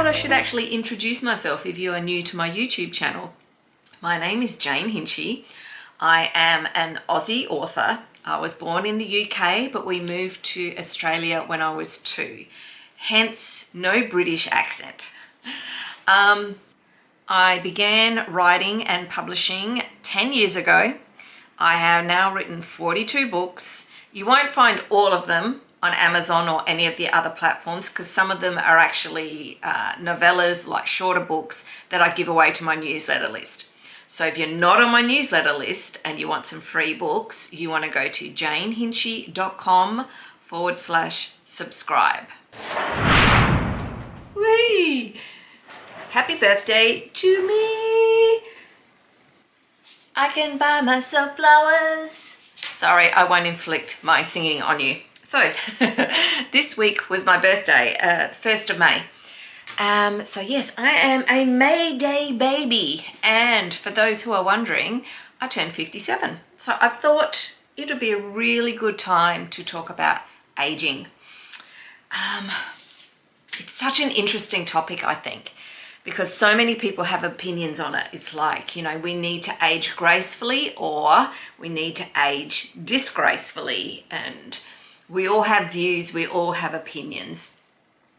I should actually introduce myself if you are new to my YouTube channel. My name is Jane Hinchy. I am an Aussie author. I was born in the UK, but we moved to Australia when I was 2. Hence, no British accent. I began writing and publishing 10 years ago. I have now written 42 books. You won't find all of them on Amazon or any of the other platforms because some of them are actually novellas, like shorter books that I give away to my newsletter list. So if you're not on my newsletter list and you want some free books, you want to go to janehinchy.com/subscribe. Whee! Happy birthday to me! I can buy myself flowers. Sorry, I won't inflict my singing on you. So, this week was my birthday, 1st of May. So yes, I am a May Day baby. And for those who are wondering, I turned 57. So I thought it would be a really good time to talk about aging. It's such an interesting topic, I think, because so many people have opinions on it. It's like, we need to age gracefully or we need to age disgracefully. And we all have views, we all have opinions.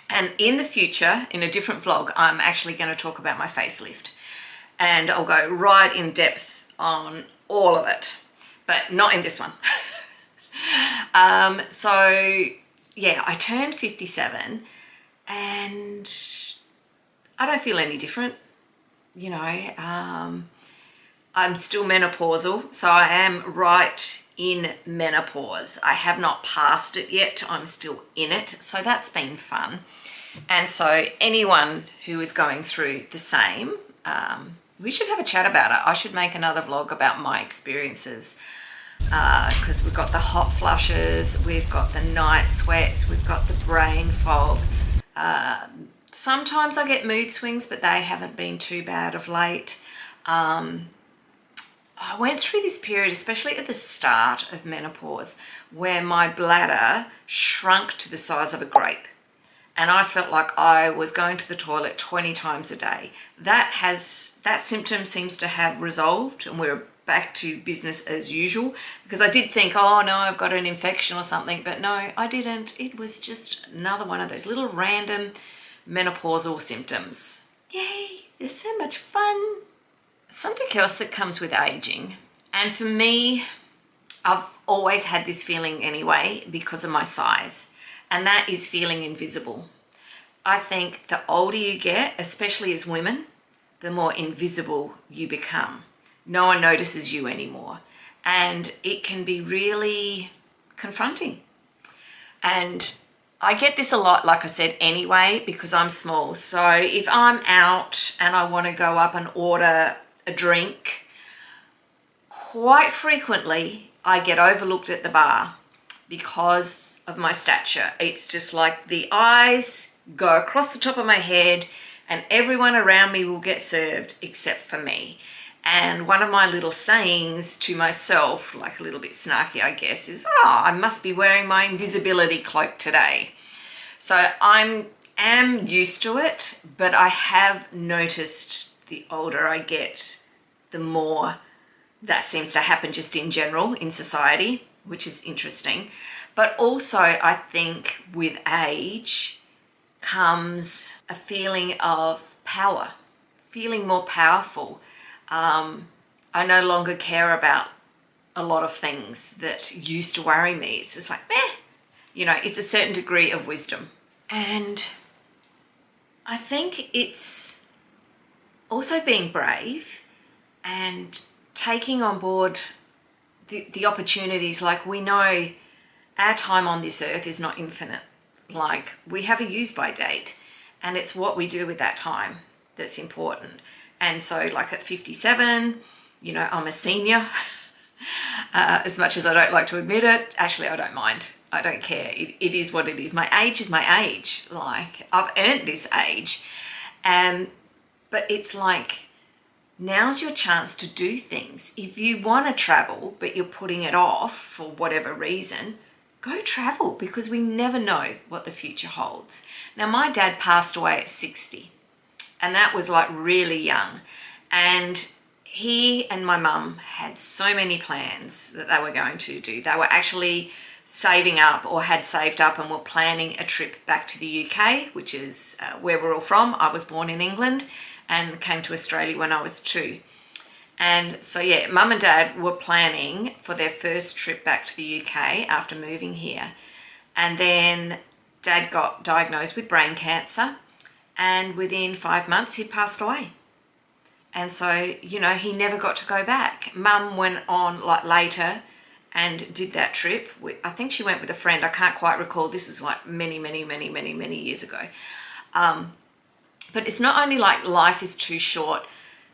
And in the future, in a different vlog, I'm actually going to talk about my facelift. And I'll go right in depth on all of it, but not in this one. So yeah, I turned 57 and I don't feel any different. I'm still menopausal, so I am right in menopause. I have not passed it yet. I'm still in it, so that's been fun. And so anyone who is going through the same, we should have a chat about it. I should make another vlog about my experiences because we've got the hot flushes, we've got the night sweats, we've got the brain fog. Sometimes I get mood swings, but they haven't been too bad of late. I went through this period, especially at the start of menopause, where my bladder shrunk to the size of a grape. And I felt like I was going to the toilet 20 times a day. That symptom seems to have resolved and we're back to business as usual, because I did think, oh no, I've got an infection or something, but no, I didn't. It was just another one of those little random menopausal symptoms. Yay, there's so much fun. Something else that comes with aging, and for me, I've always had this feeling anyway because of my size, and that is feeling invisible. I think the older you get, especially as women, the more invisible you become. No one notices you anymore, and it can be really confronting. And I get this a lot, like I said, anyway, because I'm small. So if I'm out and I want to go up and order a drink, quite frequently I get overlooked at the bar because of my stature. It's just like the eyes go across the top of my head and everyone around me will get served except for me. And one of my little sayings to myself, like a little bit snarky I guess, is, oh, I must be wearing my invisibility cloak today. So I am used to it, but I have noticed the older I get, the more that seems to happen just in general in society, which is interesting. But also I think with age comes a feeling of power, feeling more powerful. I no longer care about a lot of things that used to worry me. It's just like, it's a certain degree of wisdom. And I think it's also being brave and taking on board the opportunities. Like, we know our time on this earth is not infinite. Like, we have a use by date, and it's what we do with that time that's important. And so like at 57, I'm a senior. As much as I don't like to admit it, actually I don't mind. I don't care. It is what it is. My age is my age. Like, I've earned this age. But it's like, now's your chance to do things. If you want to travel, but you're putting it off for whatever reason, go travel, because we never know what the future holds. Now, my dad passed away at 60. And that was like really young. And he and my mum had so many plans that they were going to do. They were actually saving up, or had saved up, and were planning a trip back to the UK, which is where we're all from. I was born in England and came to Australia when I was 2. And so yeah, mum and dad were planning for their first trip back to the UK after moving here. And then dad got diagnosed with brain cancer, and within 5 months he'd passed away. And so, you know, he never got to go back. Mum went on like later and did that trip. I think she went with a friend. I can't quite recall. This was like many years ago. But it's not only like life is too short,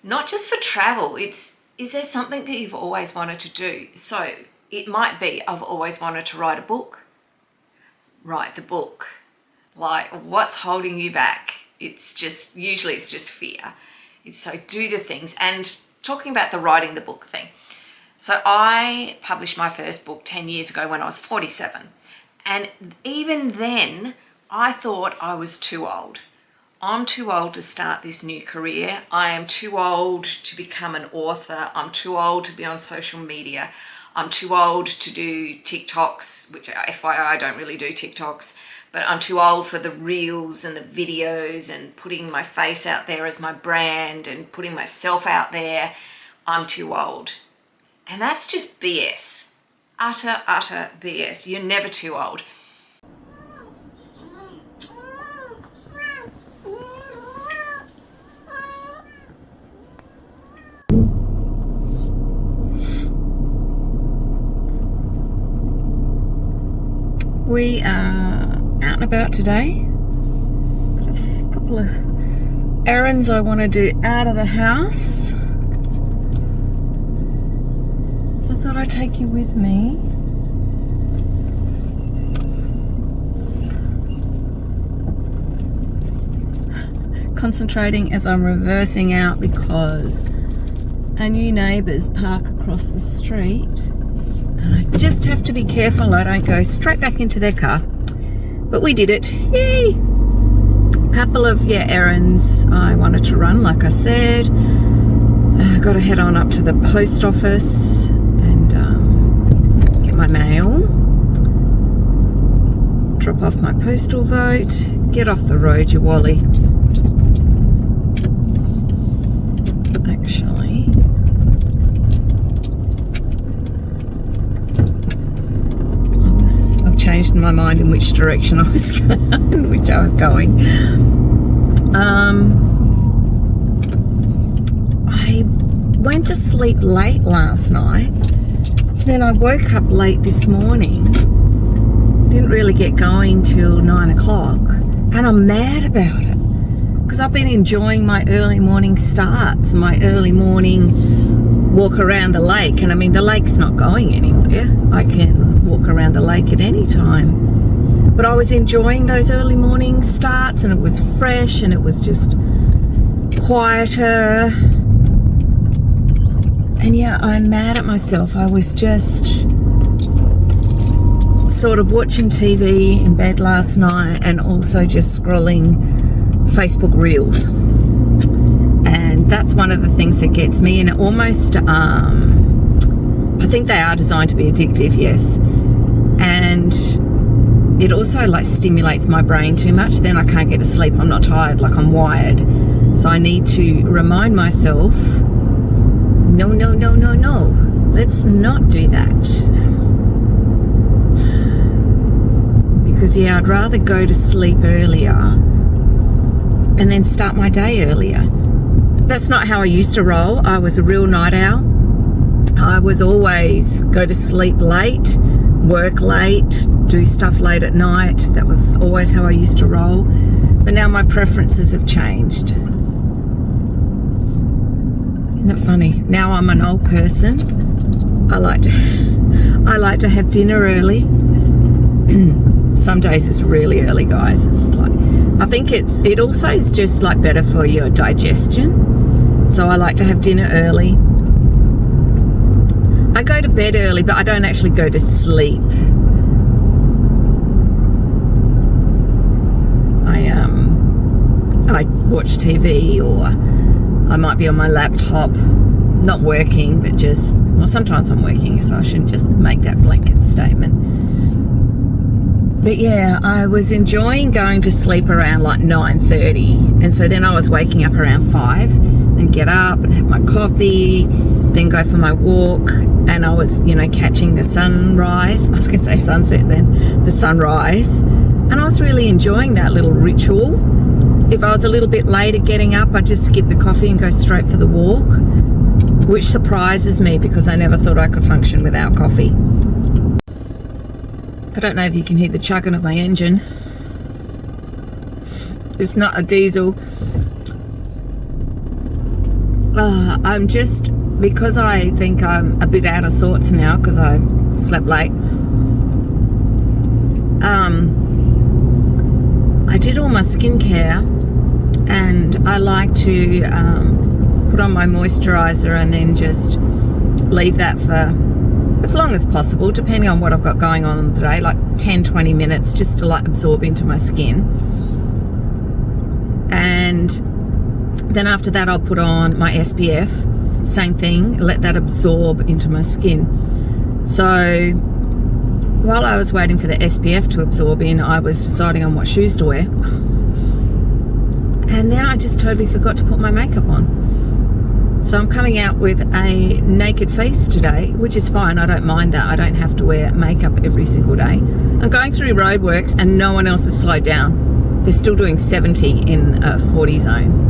not just for travel. Is there something that you've always wanted to do? So it might be, I've always wanted to write a book. Write the book. Like, what's holding you back? Usually it's just fear. So do the things. And talking about the writing the book thing. So I published my first book 10 years ago when I was 47. And even then, I thought I was too old. I'm too old to start this new career. I am too old to become an author. I'm too old to be on social media. I'm too old to do TikToks, which FYI, I don't really do TikToks. But I'm too old for the reels and the videos and putting my face out there as my brand and putting myself out there. I'm too old. And that's just BS. Utter BS. You're never too old. We are out and about today. Got a couple of errands I want to do out of the house. So I thought I'd take you with me. Concentrating as I'm reversing out because our new neighbours park across the street. And I just have to be careful I don't go straight back into their car. But we did it. Yay! Couple of errands I wanted to run, like I said. Got to head on up to the post office and get my mail. Drop off my postal vote. Get off the road, you wally. Actually, I've changed my mind in which direction I was going. I went to sleep late last night, so then I woke up late this morning. Didn't really get going till 9 o'clock, and I'm mad about it because I've been enjoying my early morning starts, my early morning walk around the lake. And I mean, the lake's not going anywhere. I can walk around the lake at any time. But I was enjoying those early morning starts, and it was fresh and it was just quieter. And yeah, I'm mad at myself. I was just sort of watching TV in bed last night and also just scrolling Facebook Reels. And that's one of the things that gets me, and it almost, I think they are designed to be addictive, yes. And it also like stimulates my brain too much. Then I can't get to sleep. I'm not tired, like I'm wired. So I need to remind myself, no, let's not do that. Because yeah, I'd rather go to sleep earlier and then start my day earlier. That's not how I used to roll. I was a real night owl. I was always go to sleep late, work late, do stuff late at night. That was always how I used to roll. But now my preferences have changed. Isn't it funny? Now I'm an old person. I like to have dinner early. Some days it's really early, guys. It's like, I think it also is just like better for your digestion. So I like to have dinner early. I go to bed early, but I don't actually go to sleep. I watch TV, or I might be on my laptop, not working, but just, well, sometimes I'm working, so I shouldn't just make that blanket statement. But yeah, I was enjoying going to sleep around like 9:30, and so then I was waking up around 5, and get up and have my coffee, then go for my walk, and I was, you know, catching the sunrise. I was going to say sunset then, the sunrise, and I was really enjoying that little ritual. If I was a little bit late at getting up, I'd just skip the coffee and go straight for the walk, which surprises me because I never thought I could function without coffee. I don't know if you can hear the chugging of my engine. It's not a diesel. I'm just, because I think I'm a bit out of sorts now because I slept late. I did all my skincare, and I like to put on my moisturizer and then just leave that for as long as possible, depending on what I've got going on in the day, like 10-20 minutes, just to like absorb into my skin. And then after that I'll put on my SPF, same thing, let that absorb into my skin. So while I was waiting for the SPF to absorb in, I was deciding on what shoes to wear, and then I just totally forgot to put my makeup on. So I'm coming out with a naked face today, which is fine, I don't mind that. I don't have to wear makeup every single day. I'm going through roadworks and no one else has slowed down. They're still doing 70 in a 40 zone.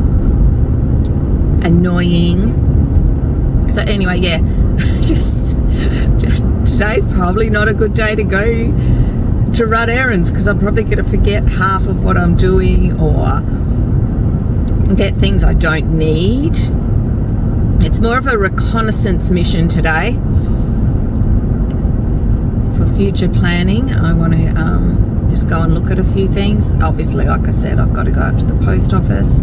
Annoying. So anyway, yeah, just today's probably not a good day to go to run errands, because I'm probably going to forget half of what I'm doing or get things I don't need. It's more of a reconnaissance mission today for future planning. I want to just go and look at a few things. Obviously, like I said, I've got to go up to the post office.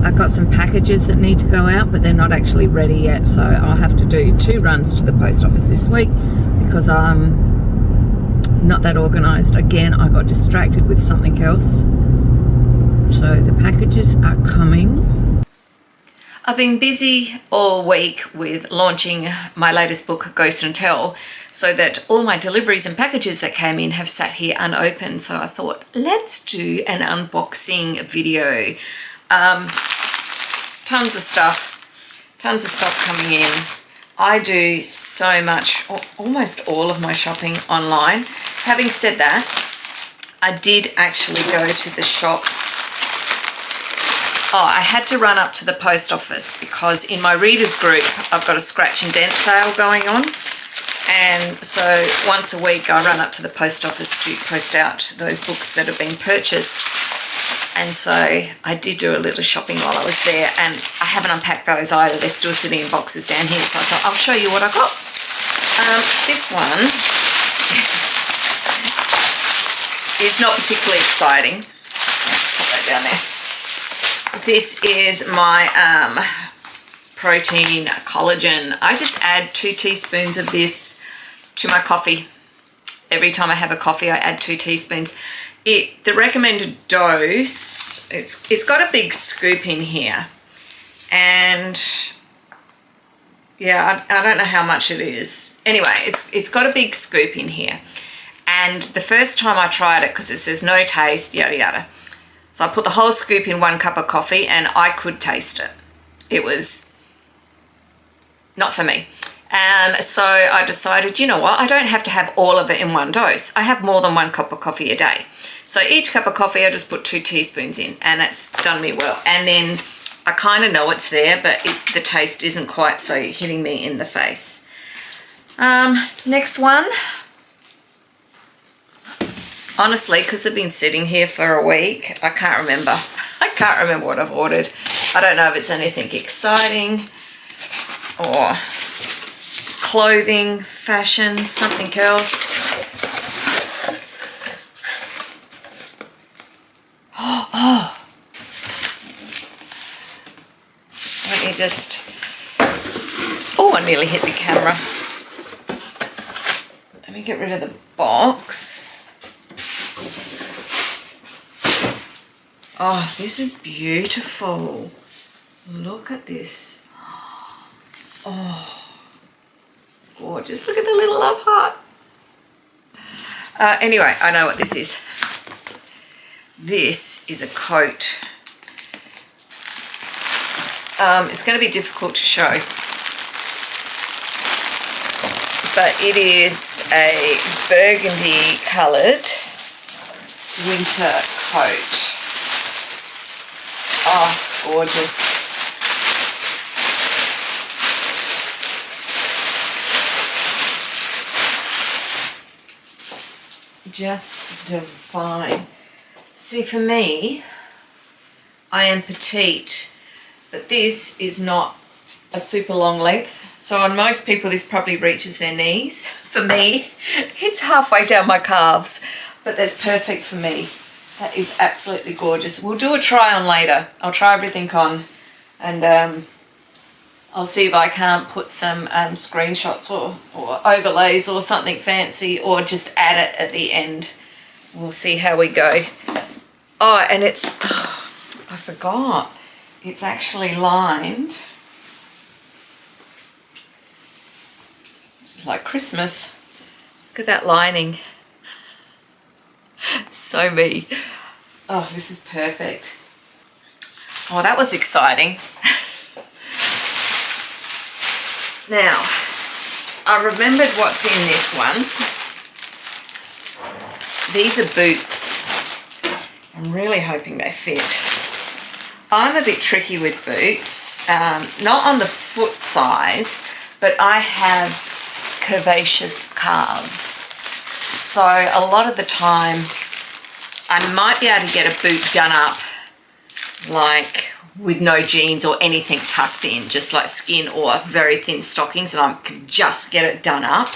I've got some packages that need to go out, but they're not actually ready yet, so I'll have to do 2 runs to the post office this week because I'm not that organised. Again, I got distracted with something else. So the packages are coming. I've been busy all week with launching my latest book, Ghost and Tell, so that all my deliveries and packages that came in have sat here unopened. So I thought, let's do an unboxing video. Tons of stuff coming in. I do so much, almost all of my shopping online. Having said that, I did actually go to the shops. I had to run up to the post office because in my readers group, I've got a scratch and dent sale going on. And so once a week, I run up to the post office to post out those books that have been purchased. And so I did do a little shopping while I was there, and I haven't unpacked those either. They're still sitting in boxes down here. So I thought I'll show you what I got. This one is not particularly exciting. Let's put that down there. This is my protein collagen. I just add 2 teaspoons of this to my coffee. Every time I have a coffee, I add 2 teaspoons. The recommended dose, it's got a big scoop in here, and yeah, I don't know how much it is. Anyway, it's got a big scoop in here, and the first time I tried it, because it says no taste, yada yada, so I put the whole scoop in 1 cup of coffee, and I could taste it. It was not for me. So I decided, you know what, I don't have to have all of it in one dose. I have more than 1 cup of coffee a day. So each cup of coffee, I just put 2 teaspoons in, and it's done me well. And then I kind of know it's there, but the taste isn't quite so hitting me in the face. Next one. Honestly, because they've been sitting here for a week, I can't remember. I can't remember what I've ordered. I don't know if it's anything exciting or clothing, fashion, something else. Oh, let me just, I nearly hit the camera. Let me get rid of the box. Oh, this is beautiful. Look at this. Oh, gorgeous. Look at the little love heart. Anyway, I know what this is. This is a coat. It's going to be difficult to show, but it is a burgundy coloured winter coat. Oh, gorgeous. Just divine. See, for me, I am petite, but this is not a super long length. So on most people, this probably reaches their knees. For me, it's halfway down my calves, but that's perfect for me. That is absolutely gorgeous. We'll do a try on later. I'll try everything on, and I'll see if I can't put some screenshots or overlays or something fancy, or just add it at the end. We'll see how we go. Oh, and it's, oh, I forgot. It's actually lined. It's like Christmas. Look at that lining. So me. Oh, this is perfect. Oh, that was exciting. Now, I remembered what's in this one. These are boots. I'm really hoping they fit. I'm a bit tricky with boots, not on the foot size, but I have curvaceous calves. So a lot of the time, I might be able to get a boot done up like with no jeans or anything tucked in, just like skin or very thin stockings, and I can just get it done up.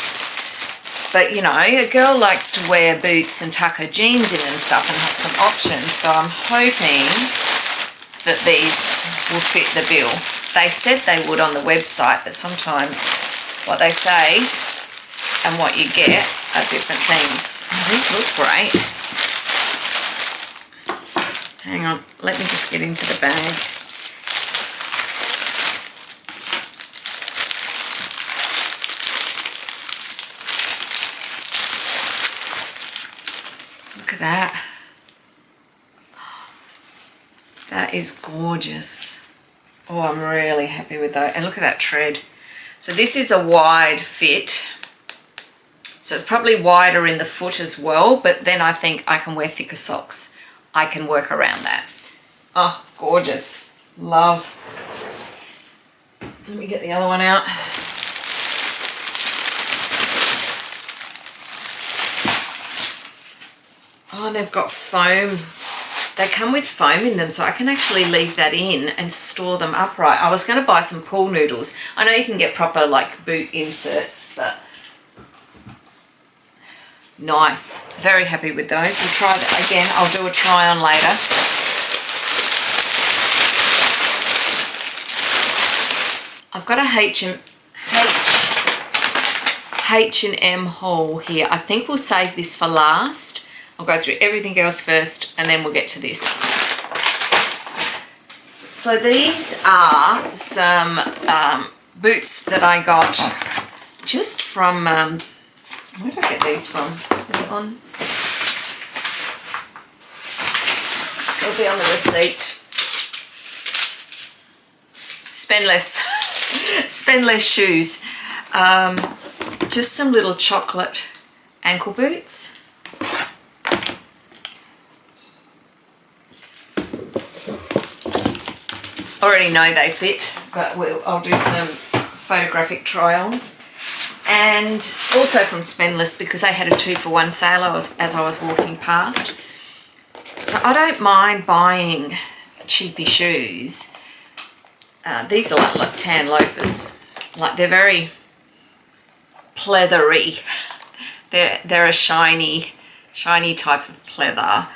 But you know, a girl likes to wear boots and tuck her jeans in and stuff and have some options. So I'm hoping that these will fit the bill. They said they would on the website, but sometimes what they say and what you get are different things. Oh, these look great. Hang on, let me just get into the bag. Look at that. That is gorgeous. Oh, I'm really happy with that. And look at that tread. So this is a wide fit. So it's probably wider in the foot as well, but then I think I can wear thicker socks. I can work around that. Oh, gorgeous. Love. Let me get the other one out. Oh, they've got foam. They come with foam in them, so I can actually leave that in and store them upright. I was going to buy some pool noodles. I know you can get proper like boot inserts, but nice. Very happy with those. We'll try that again. I'll do a try on later. I've got a H&M haul here. I think we'll save this for last. I'll go through everything else first and then we'll get to this. So these are some boots that I got just from, where did I get these from? Is it on? It'll be on the receipt. Spend less. Spend less shoes. Just some little chocolate ankle boots. Already know they fit, but I'll do some photographic try-ons. And also from Spendless, because they had a 2-for-1 sale as I was walking past. So I don't mind buying cheapy shoes. These are like tan loafers. Like they're very pleathery. They're a shiny type of pleather.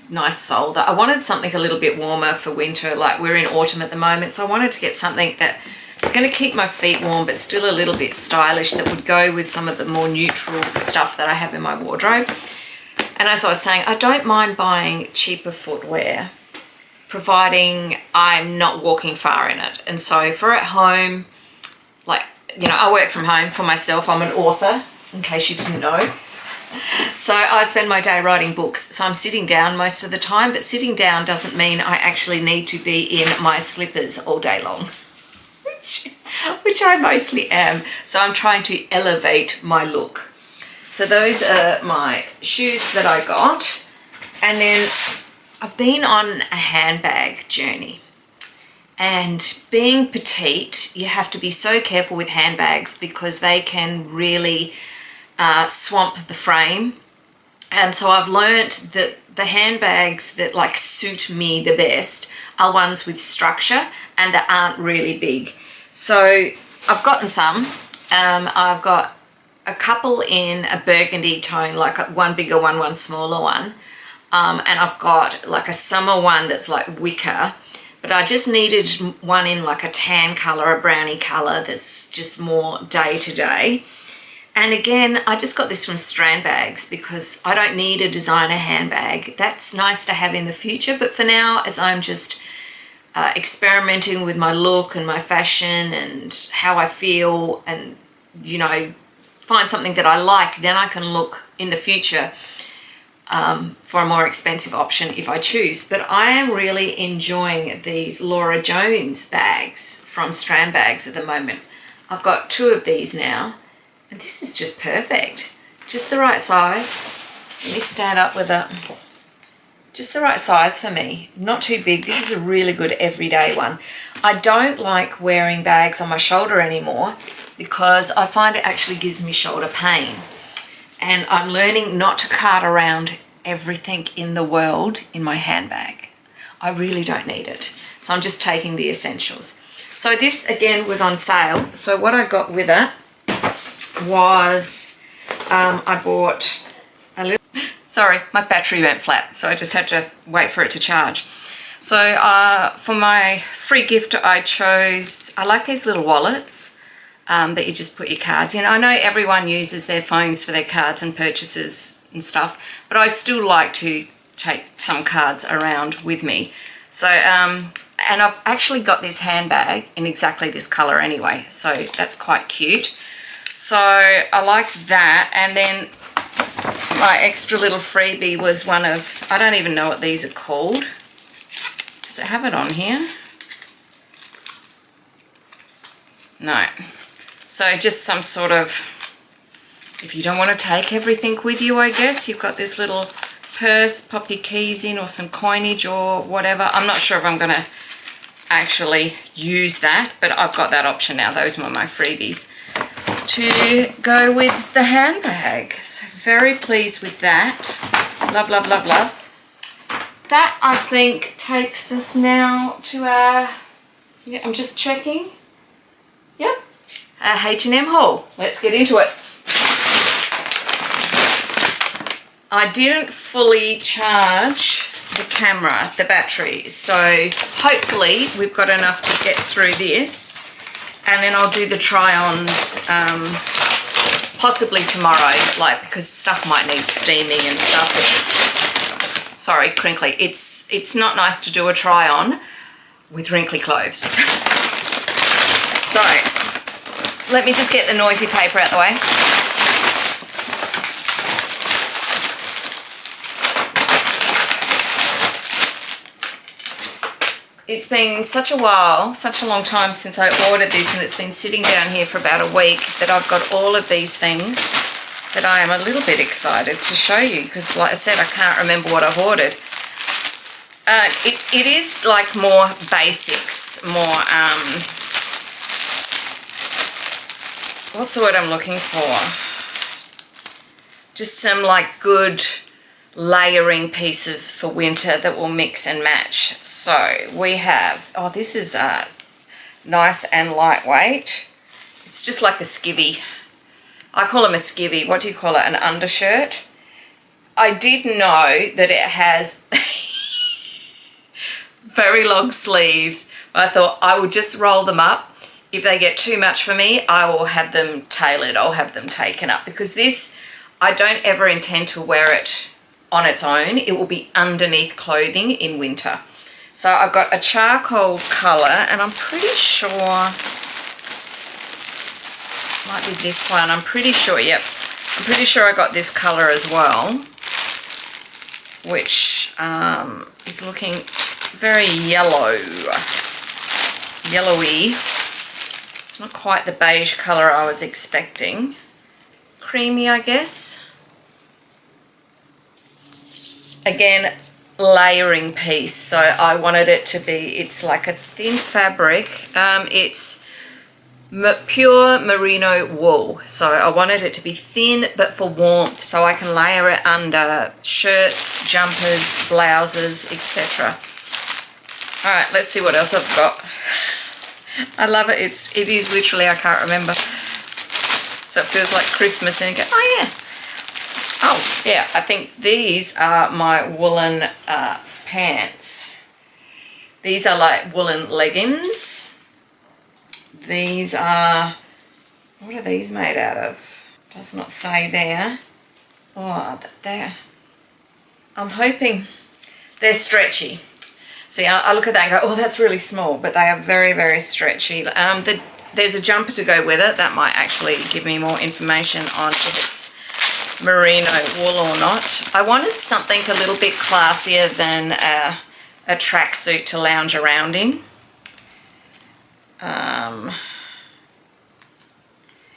Nice sole. I wanted something a little bit warmer for winter, like we're in autumn at the moment, so I wanted to get something that It's going to keep my feet warm, but still a little bit stylish, that would go with some of the more neutral stuff that I have in my wardrobe. And as I was saying, I don't mind buying cheaper footwear, providing I'm not walking far in it. And so for at home, like, you know, I work from home for myself. I'm an author, in case you didn't know. So I spend my day writing books. So I'm sitting down most of the time, but sitting down doesn't mean I actually need to be in my slippers all day long, which I mostly am. So I'm trying to elevate my look. So those are my shoes that I got. And then I've been on a handbag journey. And being petite, you have to be so careful with handbags because they can really swamp the frame. And so I've learnt that the handbags that like suit me the best are ones with structure and that aren't really big. So I've gotten some. I've got a couple in a burgundy tone, like one bigger one smaller one. And I've got like a summer one that's like wicker, but I just needed one in like a tan color, a brownie color that's just more day to day. And again, I just got this from Strand Bags because I don't need a designer handbag. That's nice to have in the future, but for now, as I'm just experimenting with my look and my fashion and how I feel, and, you know, find something that I like, then I can look in the future for a more expensive option if I choose. But I am really enjoying these Laura Jones bags from Strand Bags at the moment. I've got 2 of these now, and this is just perfect. Just the right size. Let me stand up with it. Just the right size for me. Not too big. This is a really good everyday one. I don't like wearing bags on my shoulder anymore because I find it actually gives me shoulder pain. And I'm learning not to cart around everything in the world in my handbag. I really don't need it. So I'm just taking the essentials. So this again was on sale. So what I got with it was I bought a little... Sorry, my battery went flat, so I just had to wait for it to charge. So for my free gift, I like these little wallets that you just put your cards in. I know everyone uses their phones for their cards and purchases and stuff, but I still like to take some cards around with me. So, and I've actually got this handbag in exactly this color anyway, so that's quite cute. So I like that. And then my extra little freebie was one of, I don't even know what these are called. Does it have it on here? No. So just some sort of, if you don't want to take everything with you, I guess, you've got this little purse, pop your keys in or some coinage or whatever. I'm not sure if I'm going to actually use that, but I've got that option now. Those were my freebies to go with the handbag. So very pleased with that. Love, love, love, love. That, I think, takes us now to our, yeah, I'm just checking. Yep, our H&M haul. Let's get into it. I didn't fully charge the camera, the battery, so hopefully we've got enough to get through this. And then I'll do the try-ons possibly tomorrow, like, because stuff might need steaming and stuff. Sorry, crinkly. It's not nice to do a try-on with wrinkly clothes. So, let me just get the noisy paper out the way. It's been such a while, such a long time since I ordered this, and it's been sitting down here for about a week that I've got all of these things that I am a little bit excited to show you because, like I said, I can't remember what I've ordered. It is like more basics, more, what's the word I'm looking for? Just some like good layering pieces for winter that will mix and match. So we have, oh, this is nice and lightweight. It's just like a skivvy. I call them a skivvy. What do you call it? An undershirt. I did know that it has very long sleeves. I thought I would just roll them up if they get too much for me, I will have them tailored. I'll have them taken up, because this, I don't ever intend to wear it on its own. It will be underneath clothing in winter. So I've got a charcoal colour, and I'm pretty sure, might be this one. I'm pretty sure, yep. I'm pretty sure I got this colour as well, which is looking very yellowy. It's not quite the beige colour I was expecting. Creamy, I guess. Again, layering piece, so I wanted it to be, it's like a thin fabric. It's pure merino wool, so I wanted it to be thin but for warmth, so I can layer it under shirts, jumpers, blouses, etc. All right, let's see what else I've got. I love it. It is literally, I can't remember, so it feels like Christmas, and you go, oh yeah. Oh yeah, I think these are my woolen pants. These are like woolen leggings. These are, what are these made out of? Does not say there. Oh, they're, I'm hoping they're stretchy. See, I look at that and go, oh, that's really small, but they are very, very stretchy. There's a jumper to go with it. That might actually give me more information on if it's merino wool or not. I wanted something a little bit classier than a tracksuit to lounge around in.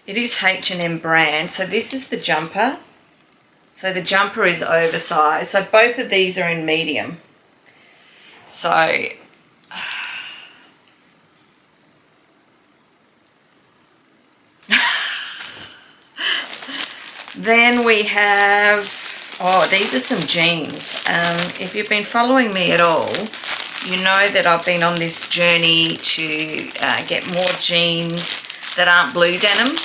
It is H&M brand, so this is the jumper. So the jumper is oversized. So both of these are in medium. So then we have, oh, these are some jeans. If you've been following me at all, you know that I've been on this journey to get more jeans that aren't blue denim,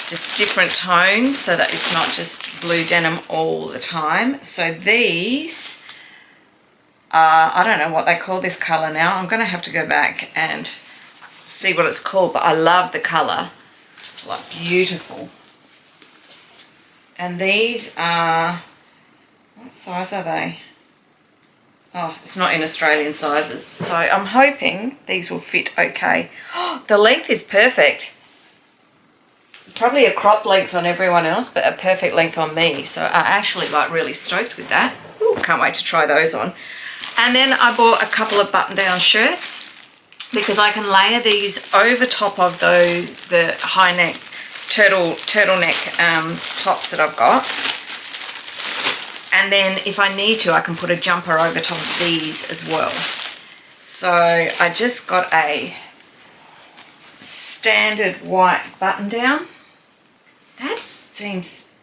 just different tones, so that it's not just blue denim all the time. So these are, I don't know what they call this colour now. I'm going to have to go back and see what it's called, but I love the colour, like beautiful. And these are, what size are they? Oh, it's not in Australian sizes, so I'm hoping these will fit okay. Oh, the length is perfect. It's probably a crop length on everyone else, but a perfect length on me, so I'm actually like really stoked with that. Ooh, can't wait to try those on. And then I bought a couple of button-down shirts, because I can layer these over top of the high neck turtleneck tops that I've got. And then if I need to, I can put a jumper over top of these as well. So I just got a standard white button down. That seems,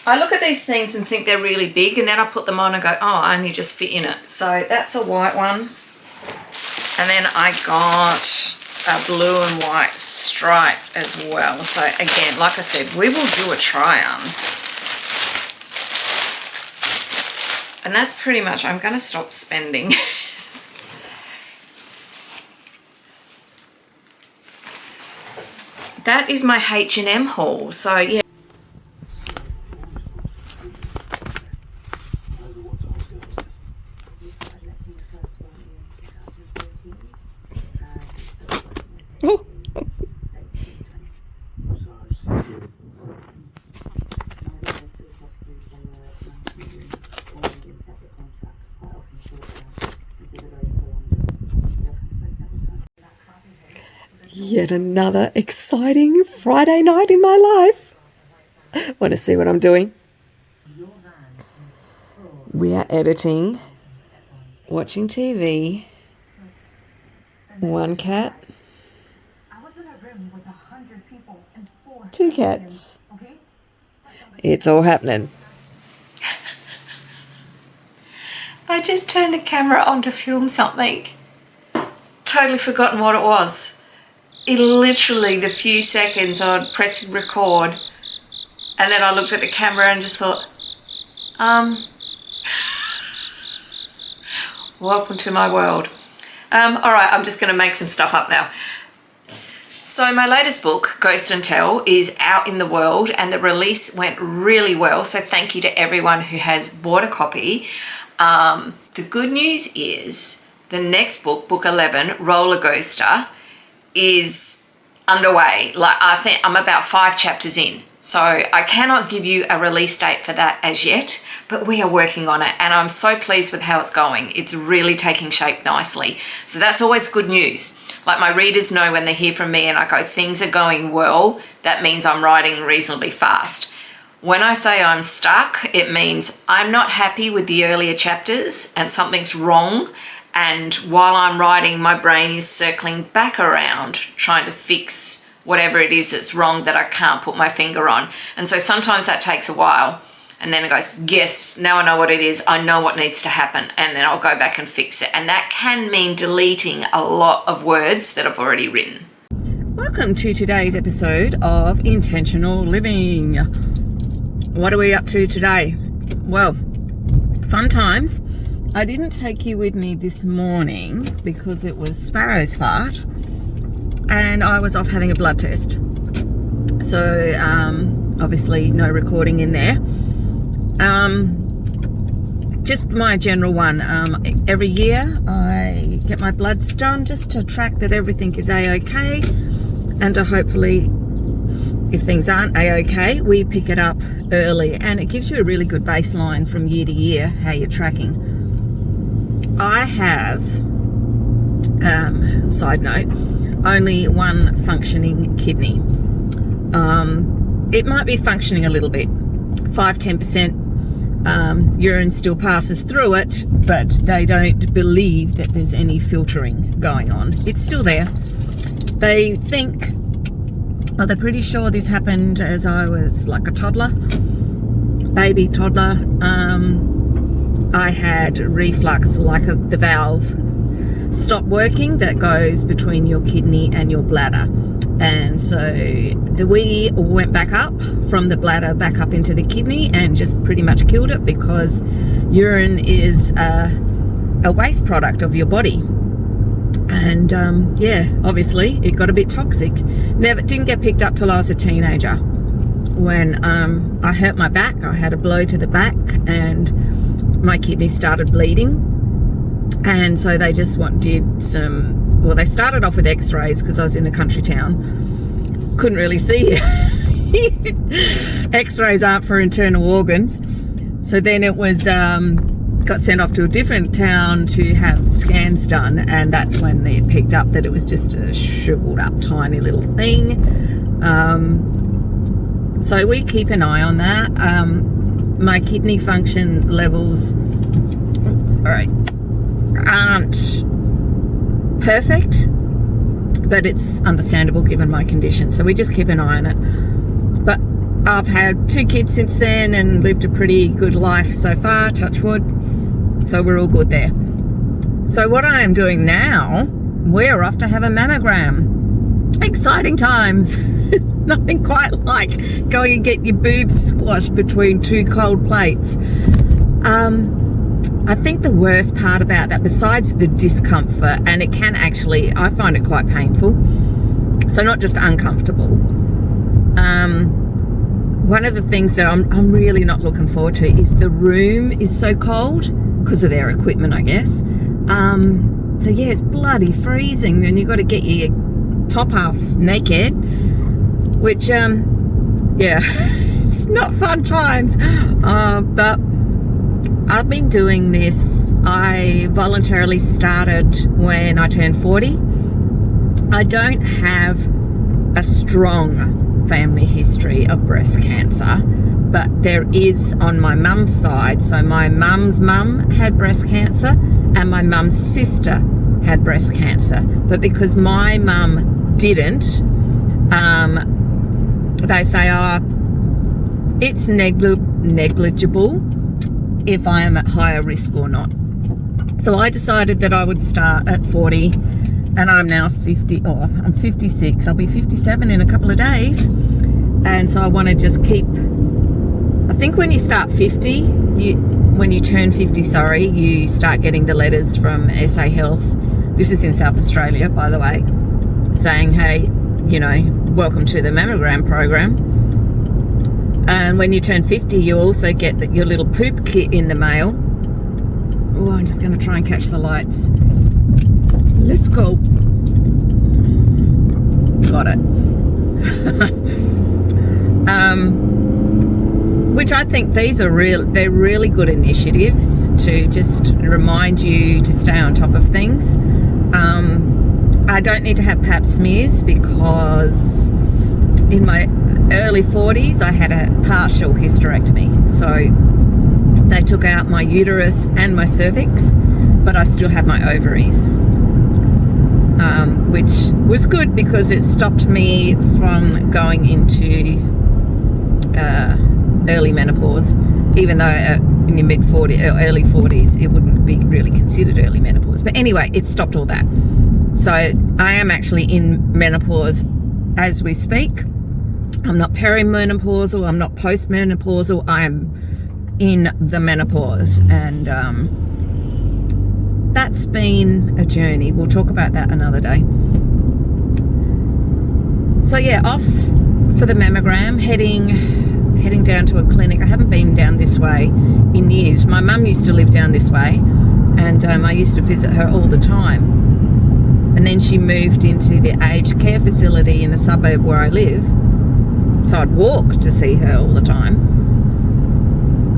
I look at these things and think they're really big, and then I put them on and go, oh, I only just fit in it. So that's a white one. And then I got a blue and white stripe as well. So again, like I said, we will do a try on. And that's pretty much, I'm going to stop spending. That is my H&M haul. So yeah. Yet another exciting Friday night in my life. Want to see what I'm doing? We are editing, watching TV, one cat, two cats. It's all happening. I just turned the camera on to film something. Totally forgotten what it was. In literally the few seconds I'd pressed record, and then I looked at the camera and just thought, welcome to my world. All right, I'm just going to make some stuff up now. So my latest book, Ghost and Tell, is out in the world and the release went really well. So thank you to everyone who has bought a copy. The good news is the next book, book 11, Roller Ghoster, is underway. Like, I think I'm about 5 chapters in. So I cannot give you a release date for that as yet, but we are working on it and I'm so pleased with how it's going. It's really taking shape nicely. So that's always good news. Like, my readers know when they hear from me and I go, things are going well, that means I'm writing reasonably fast. When I say I'm stuck, it means I'm not happy with the earlier chapters and something's wrong. And while I'm writing, my brain is circling back around trying to fix whatever it is that's wrong that I can't put my finger on. And so sometimes that takes a while. And then it goes, yes, now I know what it is. I know what needs to happen. And then I'll go back and fix it. And that can mean deleting a lot of words that I've already written. Welcome to today's episode of Intentional Living. What are we up to today? Well, fun times. I didn't take you with me this morning because it was Sparrow's fart and I was off having a blood test. So obviously no recording in there. Just my general one. Every year I get my bloods done just to track that everything is A-okay and to hopefully, if things aren't A-okay, we pick it up early and it gives you a really good baseline from year to year how you're tracking. I have, side note, only one functioning kidney. It might be functioning a little bit, 5-10%. Urine still passes through it, but they don't believe that there's any filtering going on. It's still there. They think, well, they're pretty sure this happened as I was like a toddler, baby toddler. I had reflux, like the valve stopped working that goes between your kidney and your bladder. And so the wee went back up from the bladder back up into the kidney and just pretty much killed it because urine is a waste product of your body. And yeah, obviously it got a bit toxic. Didn't get picked up till I was a teenager when I hurt my back. I had a blow to the back and my kidney started bleeding, and so they just did some, well, they started off with x-rays because I was in a country town, couldn't really see. X-rays aren't for internal organs. So then it was got sent off to a different town to have scans done, and that's when they picked up that it was just a shriveled up tiny little thing. So we keep an eye on that. My kidney function levels aren't perfect, but it's understandable given my condition, so we just keep an eye on it. But I've had 2 kids since then and lived a pretty good life so far, touch wood, so we're all good there. So what I am doing now, we're off to have a mammogram. Exciting times. Nothing quite like going and get your boobs squashed between 2 cold plates. I think the worst part about that, besides the discomfort, and it can actually, I find it quite painful, so not just uncomfortable. One of the things that I'm really not looking forward to is the room is so cold because of their equipment, I guess. So yeah, it's bloody freezing and you've got to get your top half naked, which yeah, it's not fun times. But I've been doing this. I voluntarily started when I turned 40. I don't have a strong family history of breast cancer, but there is on my mum's side. So my mum's mum had breast cancer and my mum's sister had breast cancer, but because my mum didn't, they say, oh, it's negligible if I am at higher risk or not. So I decided that I would start at 40, and I'm now 50, or I'm 56. I'll be 57 in a couple of days. And so I want to just keep, I think when you start 50, when you turn 50, you start getting the letters from SA Health this is in South Australia, by the way, saying, hey, you know, welcome to the mammogram program. And when you turn 50, you also get your little poop kit in the mail. Oh, I'm just going to try and catch the lights. Let's go. Got it. Which I think these are they're really good initiatives to just remind you to stay on top of things. I don't need to have pap smears because in my early 40s I had a partial hysterectomy. So they took out my uterus and my cervix, but I still had my ovaries. Which was good because it stopped me from going into early menopause, even though in your mid-40s or early 40s it wouldn't be really considered early menopause. But anyway, it stopped all that. So I am actually in menopause as we speak. I'm not perimenopausal, I'm not postmenopausal, I am in the menopause, and that's been a journey. We'll talk about that another day. So yeah, off for the mammogram, heading down to a clinic. I haven't been down this way in years. My mum used to live down this way, and I used to visit her all the time. And then she moved into the aged care facility in the suburb where I live, so I'd walk to see her all the time.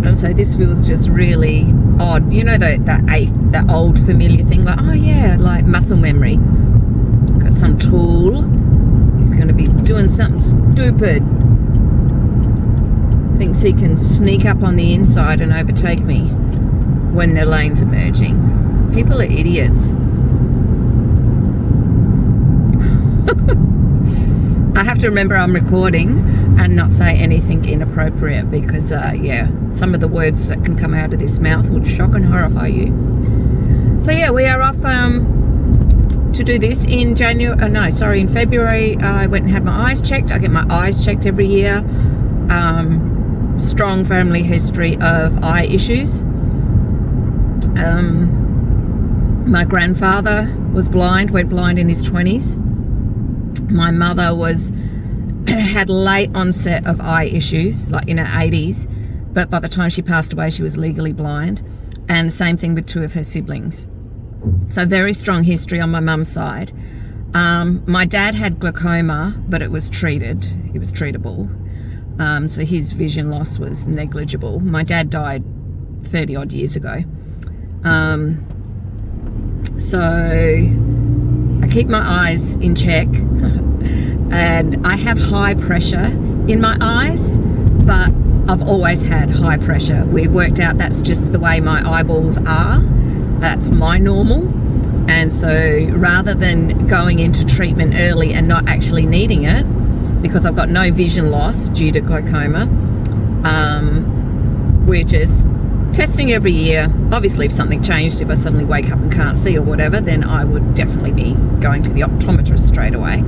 And so this feels just really odd. You know, that old familiar thing, like, oh yeah, like muscle memory. Got some tool who's going to be doing something stupid. Thinks he can sneak up on the inside and overtake me when the lanes are merging. People are idiots. I have to remember I'm recording and not say anything inappropriate because, yeah, some of the words that can come out of this mouth would shock and horrify you. So yeah, we are off to do this in in February. I went and had my eyes checked. I get my eyes checked every year. Strong family history of eye issues. My grandfather was blind, went blind in his 20s. My mother had late onset of eye issues, like in her 80s, but by the time she passed away, she was legally blind. And the same thing with two of her siblings. So very strong history on my mum's side. My dad had glaucoma, but it was treated. It was treatable. So his vision loss was negligible. My dad died 30 odd years ago. So I keep my eyes in check. And I have high pressure in my eyes, but I've always had high pressure. We've worked out that's just the way my eyeballs are. That's my normal. And so rather than going into treatment early and not actually needing it, because I've got no vision loss due to glaucoma, we're just testing every year. Obviously, if something changed, if I suddenly wake up and can't see or whatever, then I would definitely be going to the optometrist straight away.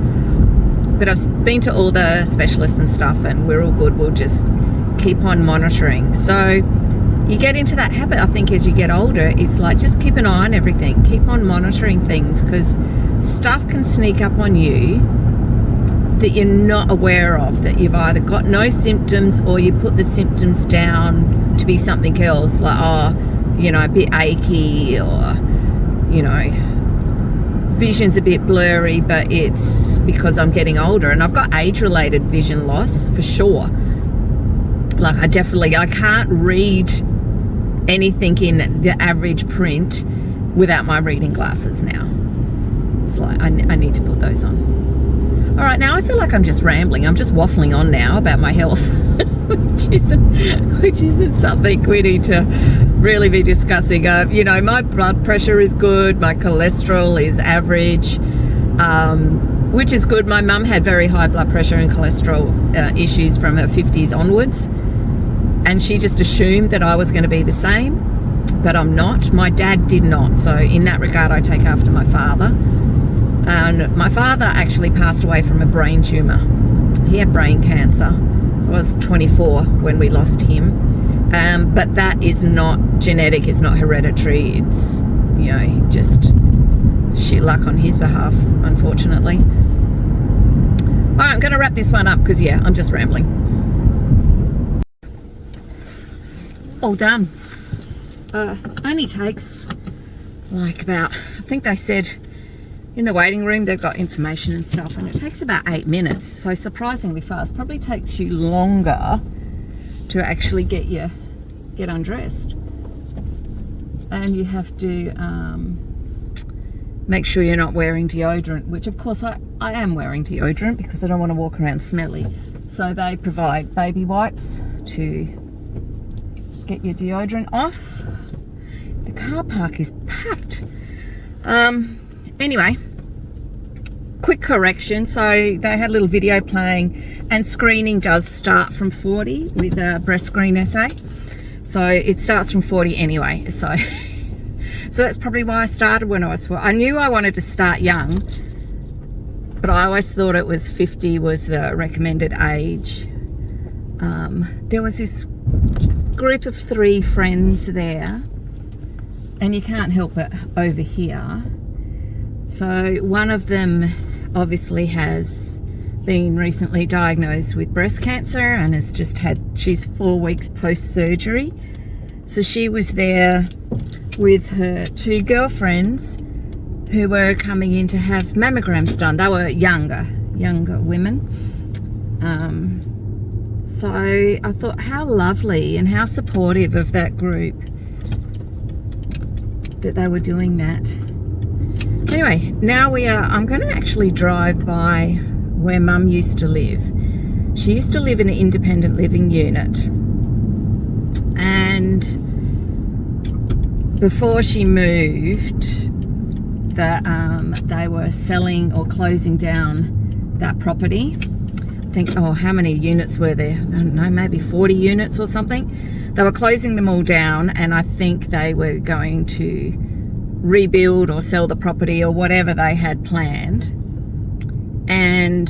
But I've been to all the specialists and stuff, and we're all good. We'll just keep on monitoring. So you get into that habit, I think, as you get older. It's like, just keep an eye on everything. Keep on monitoring things, because stuff can sneak up on you that you're not aware of, that you've either got no symptoms or you put the symptoms down to be something else, like, oh, you know, a bit achy, or, you know, vision's a bit blurry, but it's because I'm getting older. And I've got age-related vision loss for sure. Like, I can't read anything in the average print without my reading glasses now. It's like I need to put those on. All right, now I feel like I'm just rambling. I'm just waffling on now about my health, which isn't something we need to really be discussing. You know, my blood pressure is good. My cholesterol is average, which is good. My mum had very high blood pressure and cholesterol issues from her 50s onwards, and she just assumed that I was going to be the same, but I'm not. My dad did not. So in that regard, I take after my father. And my father actually passed away from a brain tumor. He had brain cancer. So I was 24 when we lost him. But that is not genetic, it's not hereditary. It's, you know, just shit luck on his behalf, unfortunately. All right, I'm going to wrap this one up because, yeah, I'm just rambling. All done. Only takes like about, I think they said in the waiting room they've got information and stuff, and it takes about 8 minutes, so surprisingly fast. Probably takes you longer to actually get undressed, and you have to make sure you're not wearing deodorant, which of course I am wearing deodorant because I don't want to walk around smelly. So they provide baby wipes to get your deodorant off. The car park is packed. Anyway, quick correction. So they had a little video playing, and screening does start from 40 with a breast screen essay. So it starts from 40 anyway. So that's probably why I started when I was 4. I knew I wanted to start young, but I always thought it was 50 was the recommended age. There was this group of 3 friends there, and you can't help it over here. So one of them obviously has been recently diagnosed with breast cancer and has just she's 4 weeks post-surgery. So she was there with her 2 girlfriends who were coming in to have mammograms done. They were younger women. So I thought, how lovely and how supportive of that group that they were doing that. Anyway, now I'm going to actually drive by where Mum used to live. She used to live in an independent living unit, and before she moved, they were selling or closing down that property. I think, how many units were there? I don't know, maybe 40 units or something. They were closing them all down, and I think they were going to rebuild or sell the property or whatever they had planned. And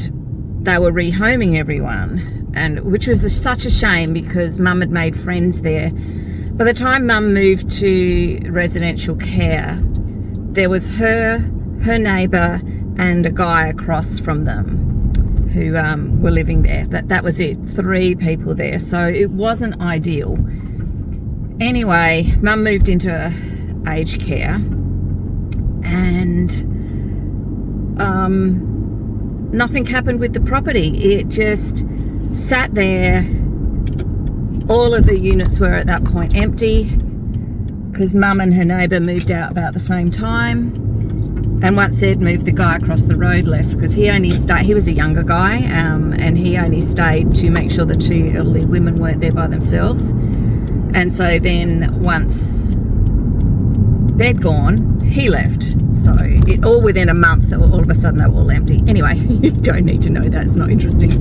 they were rehoming everyone, and which was such a shame because Mum had made friends there. By the time Mum moved to residential care, there was her neighbour and a guy across from them who were living there. That was it, 3 people there. So it wasn't ideal. Anyway, Mum moved into aged care, and nothing happened with the property. It just sat there. All of the units were at that point empty because Mum and her neighbour moved out about the same time. And once they'd moved, the guy across the road left because he was a younger guy, and he only stayed to make sure the 2 elderly women weren't there by themselves. And so then once they'd gone, he left. So it all within a month, all of a sudden they were all empty. Anyway, you don't need to know that, it's not interesting.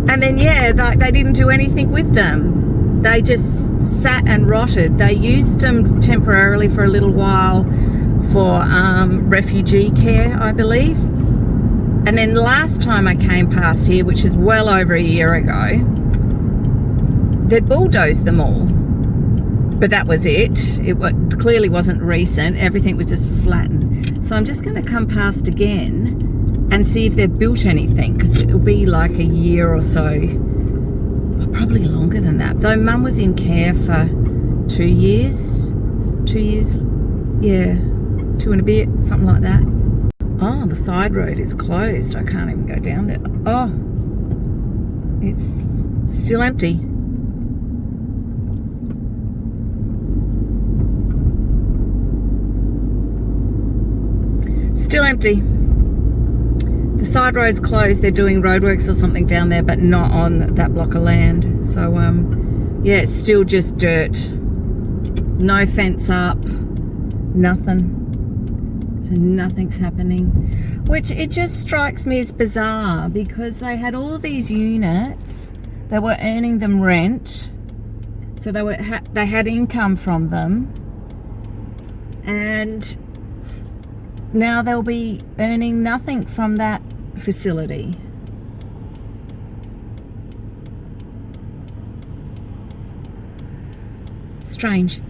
And then, yeah, they didn't do anything with them. They just sat and rotted. They used them temporarily for a little while for refugee care, I believe. And then the last time I came past here, which is well over a year ago, they'd bulldozed them all. But that was it. It clearly wasn't recent. Everything was just flattened. So I'm just going to come past again and see if they've built anything, because it'll be like a year or so, probably longer than that. Though Mum was in care for 2 years. 2 years, yeah, 2 and a bit, something like that. Oh, the side road is closed. I can't even go down there. Oh, it's still empty. Still empty. The side road's closed. They're doing roadworks or something down there, but not on that block of land. So, yeah, it's still just dirt. No fence up, nothing. So nothing's happening. Which it just strikes me as bizarre because they had all these units. They were earning them rent. So they had income from them. And now they'll be earning nothing from that facility. Strange.